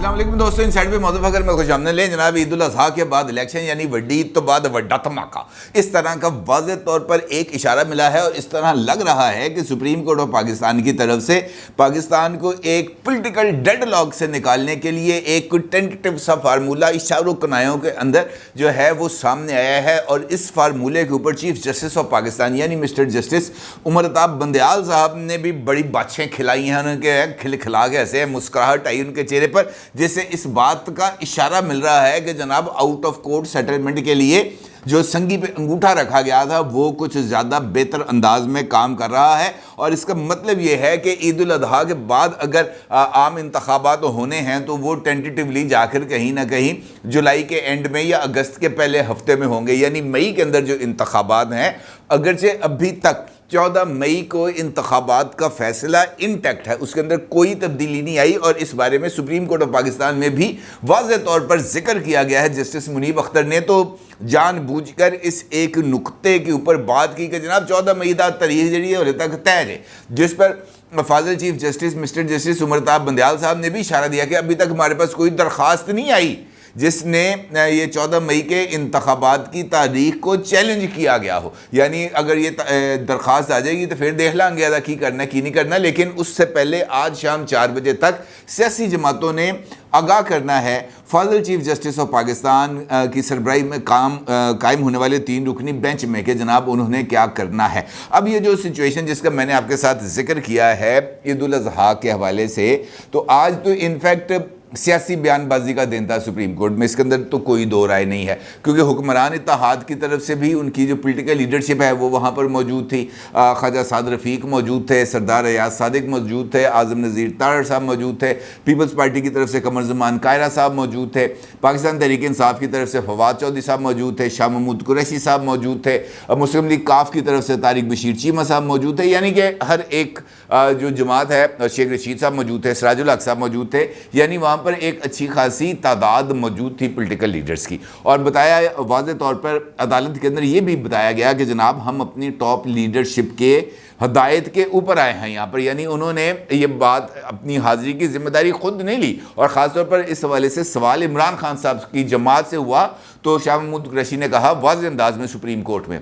अस्सलाम वालेकुम दोस्तों, इनसाइड पे मौजूद अगर मैं खुश हमने ले जनाब ईद उल अज़हा के बाद इलेक्शन यानी वड्डी ईद तो बाद वड्डा धमाका, इस तरह का वाज़ेह तौर पर एक इशारा मिला है और इस तरह लग रहा है कि सुप्रीम कोर्ट ऑफ पाकिस्तान की तरफ से पाकिस्तान को एक पॉलिटिकल डेडलॉक से निकालने के लिए एक टेंटेटिव सा फार्मूला इशारों कनायों के अंदर जो है वो सामने आया है। और इस फार्मूले के ऊपर चीफ जस्टिस ऑफ पाकिस्तान यानी मिस्टर जस्टिस उमर अताब बंदयाल साहब ने भी बड़ी बातें खिलाई हैं। उनके खिलखिला के ऐसे मुस्कुराहट आई उनके चेहरे पर, जैसे इस बात का इशारा मिल रहा है कि जनाब आउट ऑफ कोर्ट सेटलमेंट के लिए जो संगी पे अंगूठा रखा गया था वो कुछ ज़्यादा बेहतर अंदाज में काम कर रहा है। और इसका मतलब ये है कि ईद उल अज़हा के बाद अगर आम इंतखाबात होने हैं तो वो टेंटेटिवली जाकर कहीं ना कहीं जुलाई के एंड में या अगस्त के पहले हफ्ते में होंगे, यानी मई के अंदर जो इंतखाबात हैं। अगरचे अभी तक 14 मई को इंतखाबात का फैसला इंटैक्ट है, उसके अंदर कोई तब्दीली नहीं आई और इस बारे में सुप्रीम कोर्ट ऑफ पाकिस्तान में भी वाज़ेह तौर पर जिक्र किया गया है। जस्टिस मुनीब अख्तर ने तो जानबूझकर इस एक नुक्ते के ऊपर बात की कि जनाब 14 मई का तारीख जी हले तक तय है, जिस पर फाजिल chief justice mister justice Umar Atab Bandial साहब ने भी इशारा दिया कि अभी तक हमारे पास कोई दरख्वास्त नहीं आई जिसने ये 14 मई के इंतखाबात की तारीख को चैलेंज किया गया हो। यानी अगर ये दरख्वास्त आ जाएगी तो फिर देख लेंगे अदा की करना की नहीं करना, लेकिन उससे पहले आज शाम 4 बजे तक सियासी जमातों ने आगाह करना है फाजिल चीफ जस्टिस ऑफ पाकिस्तान की सरबराही में कायम होने वाले 3 रुकनी बेंच में कि जनाब उन्होंने क्या करना है। अब ये जो सिचुएशन जिसका मैंने आपके साथ जिक्र किया है ईद उल अज़हा के हवाले से, तो आज तो इनफैक्ट सियासी बयानबाजी का दिन था सुप्रीम कोर्ट में, इसके अंदर तो कोई दो राय नहीं है, क्योंकि हुक्मरान इत्तेहाद की तरफ से भी उनकी जो पॉलिटिकल लीडरशिप है वो वहाँ पर मौजूद थी। ख्वाजा साद रफ़ीक मौजूद थे, सरदार अयाज सादिक मौजूद थे, आज़म नज़ीर तारड़ साहब मौजूद थे, पीपल्स पार्टी की तरफ से कमर ज़मान कायरा साहब मौजूद थे, पाकिस्तान तहरीक इंसाफ की तरफ से फवाद चौधरी साहब मौजूद थे, शाह महमूद कुरैशी साहब मौजूद थे, मुस्लिम लीग काफ की तरफ से तारिक बशीर चीमा साहब मौजूद थे। यानी कि हर एक जो जमात है, शेख रशीद साहब मौजूद थे, सिराजुल हक साहब मौजूद थे, यानी वहाँ पर एक अच्छी खासी तादाद मौजूद थी पॉलिटिकल लीडर्स की। और बताया वाज़ेह तौर पर अदालत के अंदर ये भी बताया गया कि जनाब हम अपनी टॉप लीडरशिप के हदायत के ऊपर आए हैं यहाँ पर, यानी उन्होंने ये बात अपनी हाजिरी की जिम्मेदारी खुद नहीं ली। और ख़ासतौर पर इस हवाले से सवाल इमरान खान साहब की जमात से हुआ तो शाह महमूद कुरैशी ने कहा वाज़ेह अंदाज में सुप्रीम कोर्ट में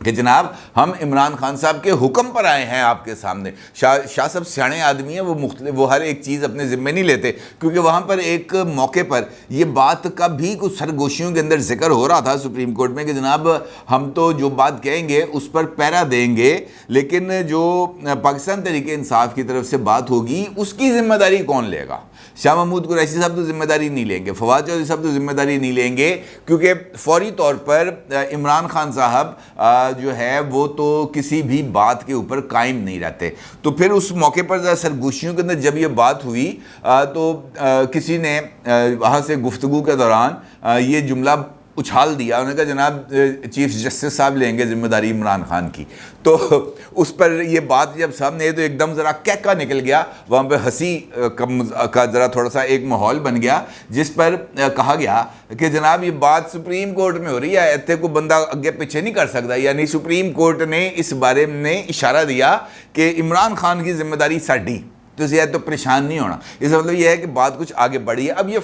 कि जनाब हम इमरान खान साहब के हुक्म पर आए हैं आपके सामने। शाह साहब सियाने आदमी हैं, वो हर एक चीज़ अपने ज़िम्मे नहीं लेते, क्योंकि वहाँ पर एक मौके पर यह बात का भी कुछ सरगोशियों के अंदर जिक्र हो रहा था सुप्रीम कोर्ट में कि जनाब हम तो जो बात कहेंगे उस पर पैरा देंगे, लेकिन जो पाकिस्तान तहरीक इंसाफ की तरफ से बात होगी उसकी जिम्मेदारी कौन लेगा। शाह महमूद कुरैशी साहब तो जिम्मेदारी नहीं लेंगे, फवाद चौधरी साहब तो जिम्मेदारी नहीं लेंगे, क्योंकि फौरी तौर पर इमरान खान साहब जो है वो तो किसी भी बात के ऊपर कायम नहीं रहते। तो फिर उस मौके पर सरगोशियों के अंदर जब ये बात हुई तो किसी ने वहाँ से गुफ्तगू के दौरान ये जुमला उछाल दिया, उन्होंने कहा जनाब चीफ जस्टिस साहब लेंगे जिम्मेदारी इमरान खान की। तो उस पर ये बात जब सामने आई तो एकदम ज़रा कहका निकल गया, वहाँ पे हंसी का ज़रा थोड़ा सा एक माहौल बन गया, जिस पर कहा गया कि जनाब ये बात सुप्रीम कोर्ट में हो रही है, इतने को बंदा अगे पीछे नहीं कर सकता। यानी सुप्रीम कोर्ट ने इस बारे में इशारा दिया कि इमरान खान की जिम्मेदारी साड़ी, तो ज़्यादा तो परेशान नहीं होना। इसका मतलब यह है कि बात कुछ आगे बढ़ी है। अब ये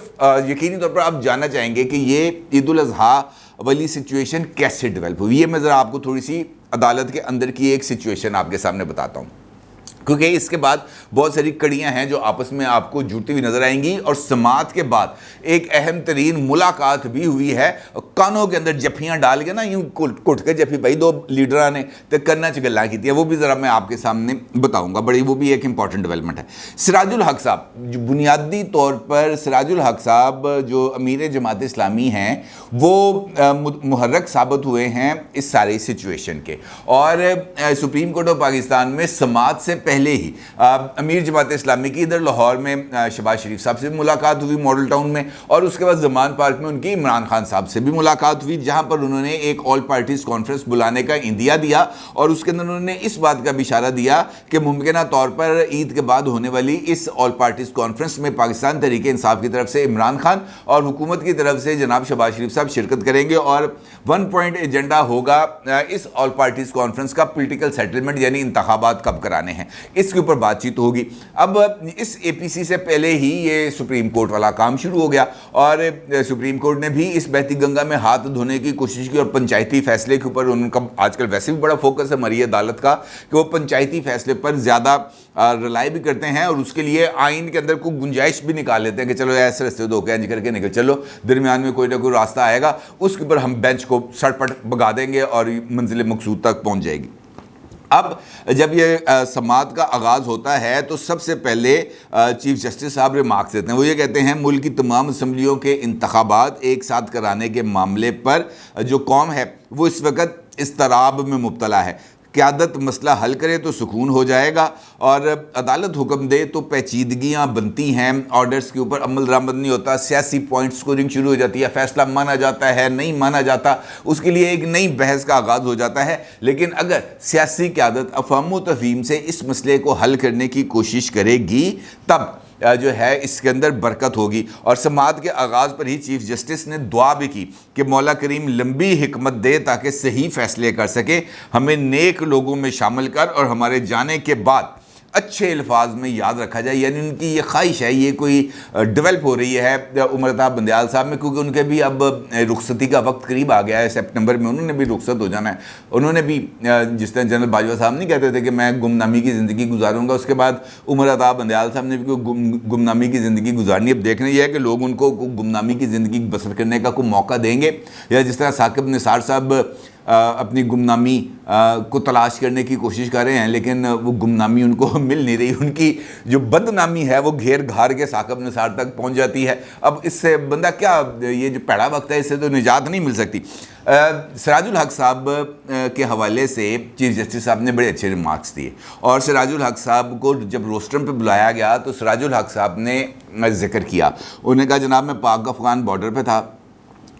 यकीनी तौर पर आप जानना चाहेंगे कि ये ईद उल अज़हा वाली सिचुएशन कैसे डेवलप हुई। ये मैं ज़रा आपको थोड़ी सी अदालत के अंदर की एक सिचुएशन आपके सामने बताता हूँ, क्योंकि इसके बाद बहुत सारी कड़ियाँ हैं जो आपस में आपको जुड़ती हुई नजर आएंगी। और समात के बाद एक अहम तरीन मुलाकात भी हुई है, कानों के अंदर जफियाँ डाल के ना यूँ कुट के जफी भाई दो लीडर ने तो करना च गल्लां की, वो भी ज़रा मैं आपके सामने बताऊँगा, बड़ी वो भी एक इंपॉर्टेंट डेवलपमेंट है। सिराजुल हक साहब जो बुनियादी तौर पर सिराजुल हक साहब जो अमीर जमात इस्लामी हैं वो मुहर्रक साबित हुए हैं इस सारी सिचुएशन के। और सुप्रीम कोर्ट ऑफ पाकिस्तान में समात से पहले ही अमीर जमात इस्लामी की इधर लाहौर में शहबाज शरीफ साहब से भी मुलाकात हुई मॉडल टाउन में, और उसके बाद जमान पार्क में उनकी इमरान खान साहब से भी मुलाकात हुई, जहां पर उन्होंने एक ऑल पार्टीज कॉन्फ्रेंस बुलाने का इंदिया दिया। और उसके अंदर उन्होंने इस बात का भी इशारा दिया कि मुमकिन तौर पर ईद के बाद होने वाली इस ऑल पार्टीज कॉन्फ्रेंस में पाकिस्तान तहरीक इंसाफ की तरफ से इमरान खान और हुकूमत की तरफ से जनाब शहबाज शरीफ साहब शिरकत करेंगे और 1 पॉइंट एजेंडा होगा इस ऑल पार्टीज कॉन्फ्रेंस का पॉलिटिकल सेटलमेंट, यानी इंतखाबात कब कराने हैं। इसके ऊपर बातचीत होगी। अब इस APC से पहले ही ये सुप्रीम कोर्ट वाला काम शुरू हो गया और सुप्रीम कोर्ट ने भी इस बहती गंगा में हाथ धोने की कोशिश की और पंचायती फैसले के ऊपर उनका आजकल वैसे भी बड़ा फोकस है हमारी अदालत का कि वो पंचायती फैसले पर ज़्यादा रिलाई भी करते हैं और उसके लिए आइन के अंदर कोई गुंजाइश भी निकाल लेते हैं कि चलो ऐसे रास्ते दो के करके निकल चलो, दरमियान में कोई ना कोई रास्ता आएगा, उसके ऊपर हम बेंच को सड़पट भगा देंगे और मंजिल मकसूद तक पहुंच जाएगी। अब जब ये समाअत का आगाज़ होता है तो सबसे पहले चीफ जस्टिस साहब रिमार्क्स देते हैं। वो ये कहते हैं मुल्क की तमाम असम्बलियों के इंतखाबात एक साथ कराने के मामले पर जो कौम है वो इस वक्त इस्तराब में मुब्तला है। क़यादत मसला हल करे तो सुकून हो जाएगा और अदालत हुक्म दे तो पेचीदगियाँ बनती हैं, ऑर्डर्स के ऊपर अमल दरामद नहीं होता, सियासी पॉइंट स्कोरिंग शुरू हो जाती है, फैसला माना जाता है नहीं माना जाता, उसके लिए एक नई बहस का आगाज़ हो जाता है। लेकिन अगर सियासी क़यादत अफ़ाम व तफ़हीम से इस मसले को हल करने की कोशिश करेगी तब जो है इसके अंदर बरकत होगी। और समाअत के आगाज़ पर ही चीफ जस्टिस ने दुआ भी की कि मौला करीम लंबी हिकमत दे ताकि सही फैसले कर सके, हमें नेक लोगों में शामिल कर और हमारे जाने के बाद अच्छे अल्फाज में याद रखा जाए। यानी उनकी ये ख्वाहिश है, ये कोई डेवलप हो रही है उमर अताब बंदयाल साहब में, क्योंकि उनके भी अब रुखसती का वक्त करीब आ गया है, सितंबर में उन्होंने भी रुखसत हो जाना है। उन्होंने भी जिस तरह जनरल बाजवा साहब नहीं कहते थे कि मैं गुमनामी की ज़िंदगी गुजारूंगा, उसके बाद उमर अताब बंदयाल साहब ने भी गुमनामी की ज़िंदगी गुजारनी। अब देखना यह है कि लोग उनको गुमनामी की ज़िंदगी बसर करने का कोई मौका देंगे या जिस तरह साकिब निसार साहब अपनी गुमनामी को तलाश करने की कोशिश कर रहे हैं लेकिन वो गुमनामी उनको मिल नहीं रही, उनकी जो बदनामी है वो घेर घार के साकिब निसार तक पहुंच जाती है। अब इससे बंदा क्या, ये जो पैड़ा वक्त है इससे तो निजात नहीं मिल सकती। सिराजुल हक साहब के हवाले से चीफ जस्टिस साहब ने बड़े अच्छे रिमार्क्स दिए और सिराजुल हक साहब को जब रोस्टरम पे बुलाया गया तो सिराजुल हक साहब ने जिक्र किया, उन्होंने कहा जनाब मैं पाक अफ़गान बॉर्डर पे था,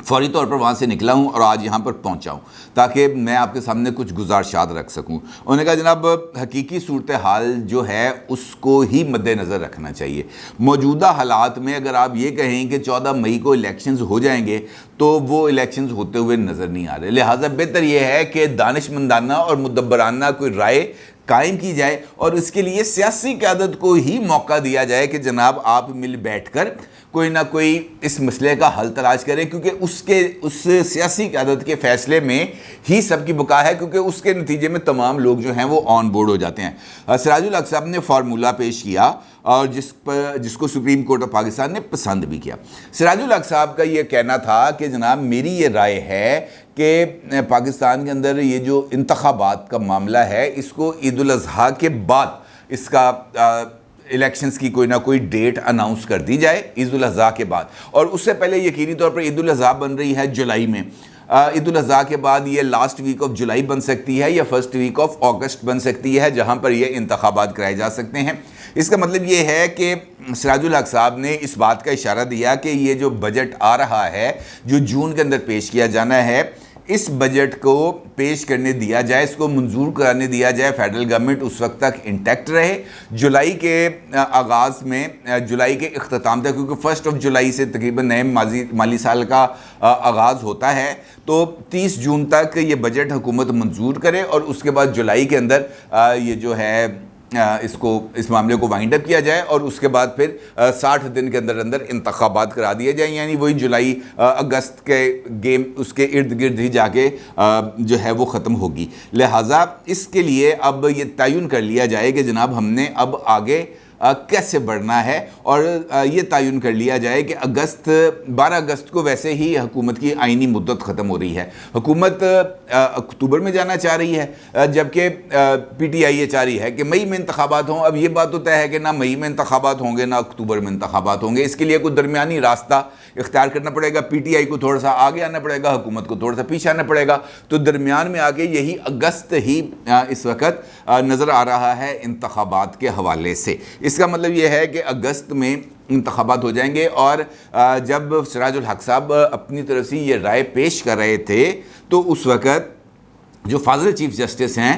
फौरी तौर पर वहाँ से निकला हूँ और आज यहाँ पर पहुँचा हूँ ताकि मैं आपके सामने कुछ गुजारिशात रख सकूँ। उन्होंने कहा जनाब हकीकी सूरत हाल जो है उसको ही मद्देनज़र रखना चाहिए। मौजूदा हालात में अगर आप ये कहें कि 14 मई को इलेक्शंस हो जाएंगे तो वो इलेक्शंस होते हुए नज़र नहीं आ रहे, लिहाजा बेहतर ये है कि दानिशमंदाना और मुदब्बराना कोई राय कायम की जाए और इसके लिए सियासी क़यादत को ही मौका दिया जाए कि जनाब आप मिल बैठकर कोई ना कोई इस मसले का हल तलाश करें, क्योंकि उस सियासी क़यादत के फ़ैसले में ही सबकी बका है, क्योंकि उसके नतीजे में तमाम लोग जो हैं वो ऑन बोर्ड हो जाते हैं। सिराजुल हक साहब ने फार्मूला पेश किया और जिसको सुप्रीम कोर्ट ऑफ पाकिस्तान ने पसंद भी किया। सिराजुल हक साहब का ये कहना था कि जनाब मेरी ये राय है कि पाकिस्तान के अंदर ये जो इंतखाबात का मामला है इसको ईद उल अज़हा के बाद इसका इलेक्शंस की कोई ना कोई डेट अनाउंस कर दी जाए ईद उल अज़हा के बाद, और उससे पहले यकीनी तौर पर ईद उल अज़हा बन रही है जुलाई में। ईद उल अज़हा के बाद ये लास्ट वीक ऑफ जुलाई बन सकती है या फर्स्ट वीक ऑफ अगस्त बन सकती है जहां पर ये इंतखाबात कराए जा सकते हैं। इसका मतलब ये है कि सिराजुल हक साहब ने इस बात का इशारा दिया कि ये जो बजट आ रहा है जो जून के अंदर पेश किया जाना है, इस बजट को पेश करने दिया जाए, इसको मंजूर कराने दिया जाए, फेडरल गवर्नमेंट उस वक्त तक इंटैक्ट रहे, जुलाई के आगाज़ में जुलाई के इख्तिताम तक, क्योंकि 1 जुलाई से तकरीबन नए माली साल का आगाज़ होता है, तो 30 जून तक ये बजट हुकूमत मंजूर करे और उसके बाद जुलाई के अंदर ये जो है इस मामले को वाइंड अप किया जाए और उसके बाद फिर 60 दिन के अंदर अंदर इंतखाबात करा दिए जाए, यानी वही जुलाई अगस्त के गेम उसके इर्द गिर्द ही जाके जो है वो ख़त्म होगी। लिहाजा इसके लिए अब ये तयन कर लिया जाए कि जनाब हमने अब आगे कैसे बढ़ना है और ये तयन कर लिया जाए कि 12 अगस्त को वैसे ही हुकूमत की आइनी मुद्दत ख़त्म हो रही है। हुकूमत अक्टूबर में जाना चाह रही है जबकि PTI ये चाह रही है कि मई में इंतखाबात हों। अब ये बात तो तय है कि ना मई में इंतखाबात होंगे ना अक्टूबर में इंतखाबात होंगे, इसके लिए कोई दरमियानी रास्ता इख्तियार करना पड़ेगा। PTI को थोड़ा सा आगे आना पड़ेगा, हुकूमत को थोड़ा सा पीछे आना पड़ेगा, तो दरमियान में आके यही अगस्त ही इस वक्त नज़र आ रहा है इंतखाबात के हवाले से। इसका मतलब यह है कि अगस्त में इंतखाबात हो जाएंगे। और जब सिराजुल हक साहब अपनी तरफ से ये राय पेश कर रहे थे तो उस वक्त जो फाजिल चीफ जस्टिस हैं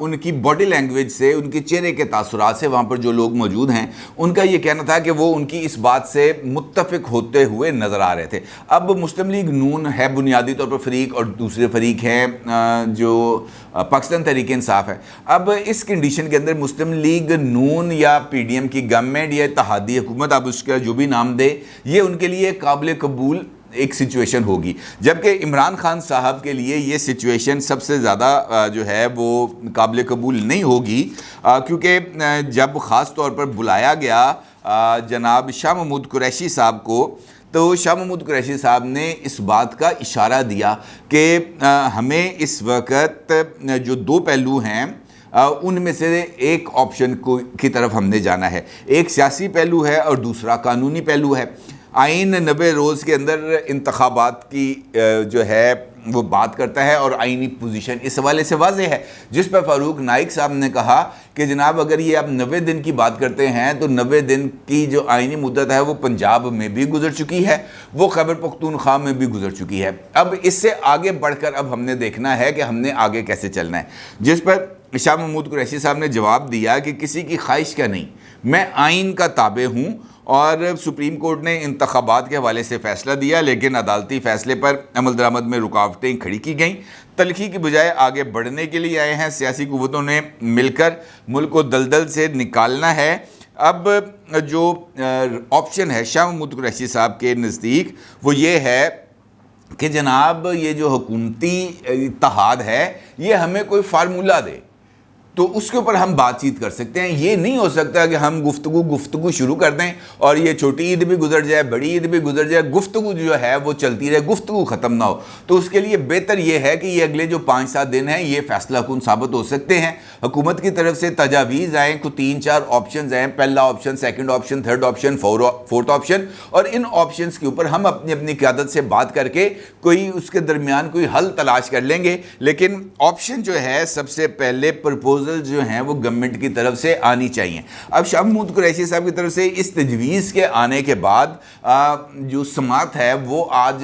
उनकी बॉडी लैंग्वेज से, उनके चेहरे के तासुरात से, वहाँ पर जो लोग मौजूद हैं उनका ये कहना था कि वो उनकी इस बात से मुत्तफिक होते हुए नज़र आ रहे थे। अब मुस्लिम लीग नून है बुनियादी तौर पर फ़रीक, और दूसरे फ़रीक हैं जो पाकिस्तान तहरीक इंसाफ है। अब इस कंडीशन के अंदर मुस्लिम लीग नून या PDM की गवर्नमेंट या इत्तेहादी हुकूमत, आप उसका जो भी नाम दे, ये उनके लिए काबिल कबूल एक सिचुएशन होगी। जबकि इमरान खान साहब के लिए ये सिचुएशन सबसे ज़्यादा जो है वो काबिल कबूल नहीं होगी, क्योंकि जब ख़ास तौर पर बुलाया गया जनाब शाह महमूद कुरैशी साहब को, तो शाह महमूद कुरैशी साहब ने इस बात का इशारा दिया कि हमें इस वक्त जो दो पहलू हैं उनमें से एक ऑप्शन को की तरफ हमने जाना है। एक सियासी पहलू है और दूसरा कानूनी पहलू है। आइन 90 रोज़ के अंदर इंतखाबात की जो है वो बात करता है, और आइनी पोजीशन इस हवाले से वाज़ेह है, जिस पर फ़ारूक नाइक साहब ने कहा कि जनाब अगर ये आप 90 दिन की बात करते हैं तो 90 दिन की जो आइनी मुद्दत है वो पंजाब में भी गुजर चुकी है, वो खैबर पख्तूनख्वा में भी गुजर चुकी है। अब इससे आगे बढ़कर अब हमने देखना है कि हमने आगे कैसे चलना है। जिस पर शाह महमूद कुरैशी साहब ने जवाब दिया कि किसी की ख्वाहिश का नहीं, मैं आइन का ताबे हूँ, और सुप्रीम कोर्ट ने इंतखाबात के हवाले से फ़ैसला दिया, लेकिन अदालती फ़ैसले पर अमल दरामद में रुकावटें खड़ी की गईं। तलखी की बजाय आगे बढ़ने के लिए आए हैं, सियासी कुव्वतों ने मिलकर मुल्क को दलदल से निकालना है। अब जो ऑप्शन है शाह महमूद कुरैशी साहब के नज़दीक वो ये है कि जनाब ये जो हुकूमती इत्तेहाद है ये हमें कोई फार्मूला दे तो उसके ऊपर हम बातचीत कर सकते हैं। ये नहीं हो सकता कि हम गुफ्तगू शुरू कर दें और ये छोटी ईद भी गुजर जाए, बड़ी ईद भी गुजर जाए, गुफ्तगू जो है वो चलती रहे, गुफ्तगू ख़त्म ना हो। तो उसके लिए बेहतर ये है कि ये अगले जो 5-7 दिन हैं ये फैसला कुन साबित हो सकते हैं। हुकूमत की तरफ से तजावीज़ आएँ, को 3-4 ऑप्शन आएँ, पहला option, second option, third option, fourth option, और इन ऑप्शन के ऊपर हम अपनी अपनी क़यादत से बात करके कोई उसके दरमियान कोई हल तलाश कर लेंगे। लेकिन ऑप्शन जो है सबसे पहले प्रपोज जो हैं वो गवर्नमेंट की तरफ से आनी चाहिए। अब शाह महमूद कुरैशी साहब की तरफ से इस तजवीज़ के आने के बाद जो समात है वो आज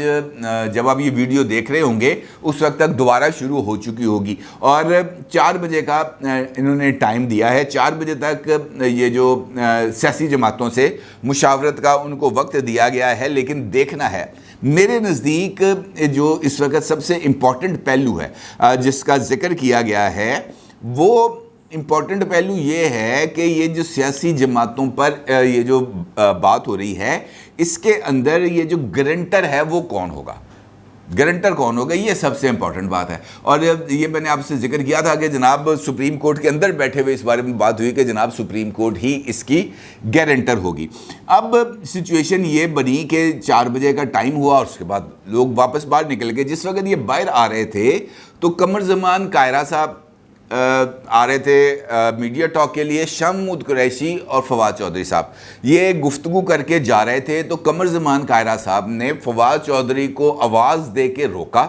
जब आप ये वीडियो देख रहे होंगे उस वक्त तक दोबारा शुरू हो चुकी होगी, और 4 बजे का इन्होंने टाइम दिया है। 4 बजे तक ये जो सियासी जमातों से मुशावरत का उनको वक्त दिया गया है। लेकिन देखना है, मेरे नज़दीक जो इस वक्त सबसे इम्पॉर्टेंट पहलू है जिसका जिक्र किया गया है, वो इम्पॉर्टेंट पहलू ये है कि ये जो सियासी जमातों पर ये जो बात हो रही है इसके अंदर ये जो गारंटर है वो कौन होगा, गारंटर कौन होगा, ये सबसे इंपॉर्टेंट बात है। और ये मैंने आपसे जिक्र किया था कि जनाब सुप्रीम कोर्ट के अंदर बैठे हुए इस बारे में बात हुई कि जनाब सुप्रीम कोर्ट ही इसकी गारंटर होगी। अब सिचुएशन ये बनी कि 4 बजे का टाइम हुआ और उसके बाद लोग वापस बाहर निकल गए। जिस वक्त ये बाहर आ रहे थे तो कमर ज़मान कायरा साहब आ रहे थे मीडिया टॉक के लिए, शाह महमूद कुरैशी और फवाद चौधरी साहब ये गुफ्तगू करके जा रहे थे। तो कमर ज़मान कायरा साहब ने फवाद चौधरी को आवाज़ दे के रोका,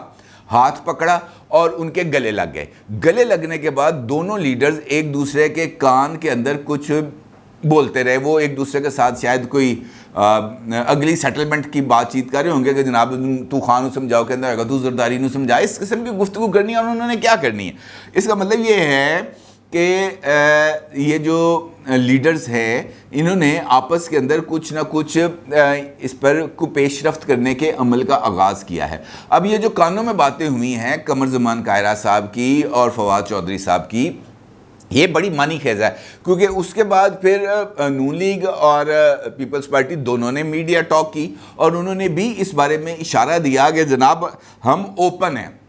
हाथ पकड़ा और उनके गले लग गए। गले लगने के बाद दोनों लीडर्स एक दूसरे के कान के अंदर कुछ बोलते रहे। वो एक दूसरे के साथ शायद कोई अगली सेटलमेंट की बातचीत कर रहे होंगे कि जनाब तू खान समझाओ के अंदर होगा, तू जरदारी को समझा, इस किस्म की गुफ्तगू करनी है। और उन्होंने क्या करनी है, इसका मतलब ये है कि ये जो लीडर्स हैं इन्होंने आपस के अंदर कुछ ना कुछ इस पर को पेशरफ्त करने के अमल का आगाज़ किया है। अब ये जो कानों में बातें हुई हैं कमर ज़मान कायरा साहब की और फवाद चौधरी साहब की, ये बड़ी मानी खेज है, क्योंकि उसके बाद फिर नून लीग और पीपल्स पार्टी दोनों ने मीडिया टॉक की और उन्होंने भी इस बारे में इशारा दिया कि जनाब हम ओपन हैं,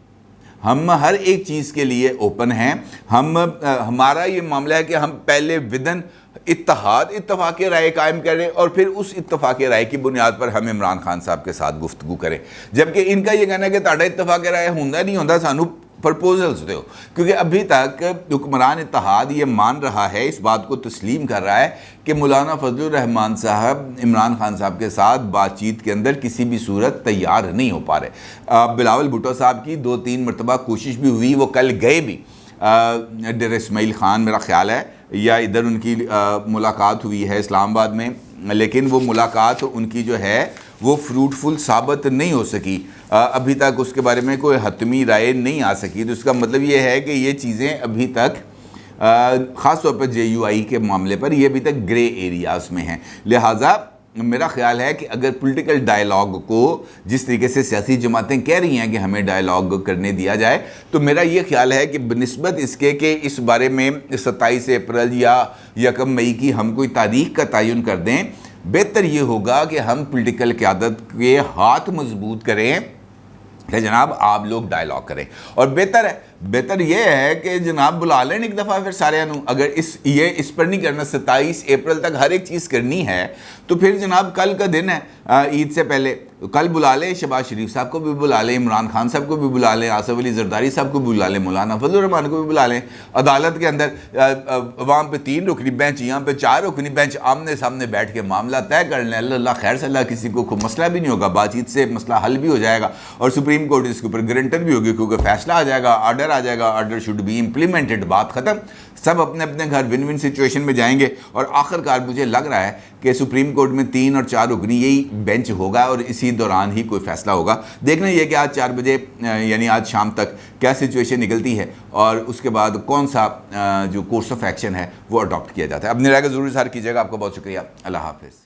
हम हर एक चीज़ के लिए ओपन हैं। हमारा ये मामला है कि हम पहले विदन इत्तफाक राय कायम करें और फिर उस इत्तफाक राय की बुनियाद पर हम इमरान खान साहब के साथ गुफ्तगू करें। जबकि इनका ये कहना है कि ताड़ा इत्तफाक राय होंदा नहीं होंदा, सानू प्रपोजल्स दो, क्योंकि अभी तक हुक्मरान इत्तेहाद ये मान रहा है, इस बात को तस्लीम कर रहा है कि मौलाना फजलुर रहमान साहब इमरान खान साहब के साथ बातचीत के अंदर किसी भी सूरत तैयार नहीं हो पा रहे। बिलावल भुट्टो साहब की 2-3 मरतबा कोशिश भी हुई, वो कल गए भी डेर इस्माइल खान मेरा ख्याल है, या इधर उनकी मुलाकात हुई है इस्लामाबाद में, लेकिन वो मुलाकात उनकी जो है वो फ्रूटफुल साबित नहीं हो सकी, अभी तक उसके बारे में कोई हतमी राय नहीं आ सकी। तो इसका मतलब ये है कि ये चीज़ें अभी तक ख़ास तौर पर JUI के मामले पर ये अभी तक ग्रे एरियाज़ में हैं। लिहाजा मेरा ख्याल है कि अगर पॉलिटिकल डायलॉग को जिस तरीके से सियासी जमातें कह रही हैं कि हमें डायलॉग करने दिया जाए, तो मेरा ये ख्याल है कि बनिस्बत इसके कि इस बारे में 27 अप्रैल या 1 मई की हम कोई तारीख का तयन कर दें, बेहतर ये होगा कि हम पॉलिटिकल क़यादत के हाथ मजबूत करें कि जनाब आप लोग डायलॉग करें। और बेहतर यह है कि जनाब बुला लें एक दफ़ा फिर सारे अगर इस पर नहीं करना, 27 अप्रैल तक हर एक चीज़ करनी है, तो फिर जनाब कल का दिन है ईद से पहले, कल बुला लें शहबाज शरीफ साहब को भी बुला लें, इमरान खान साहब को भी बुला लें, आसिफ अली जरदारी साहब को भी बुला लें, मौलाना फजल रहमान को भी बुला लें। अदालत के अंदर वहाँ पे 3 रुकनी बेंच, यहाँ पे 4 रुकनी बेंच, आमने सामने बैठ के मामला तय कर लें। अल्लाह खैर से अल्लाह, किसी को मसला भी नहीं होगा, बातचीत से मसला हल भी हो जाएगा और सुप्रीम कोर्ट इसके ऊपर गारंटर भी होगी, क्योंकि फैसला आ जाएगा, ऑर्डर आ जाएगा, ऑर्डर शुड बी इम्प्लीमेंटेड, बात ख़त्म। सब अपने अपने घर विन विन सिचुएशन में जाएंगे और आखिरकार मुझे लग रहा है कि सुप्रीम कोर्ट में 3 और 4 रुकनी यही बेंच होगा और इसी दौरान ही कोई फैसला होगा। देखना ये कि आज 4 बजे यानी आज शाम तक क्या सिचुएशन निकलती है और उसके बाद कौन सा जो कोर्स ऑफ एक्शन है वो अडॉप्ट किया जाता है। अपनी राय का ज़रूर इज़हार कीजिएगा। आपका बहुत शुक्रिया। अल्लाह हाफ़िज़।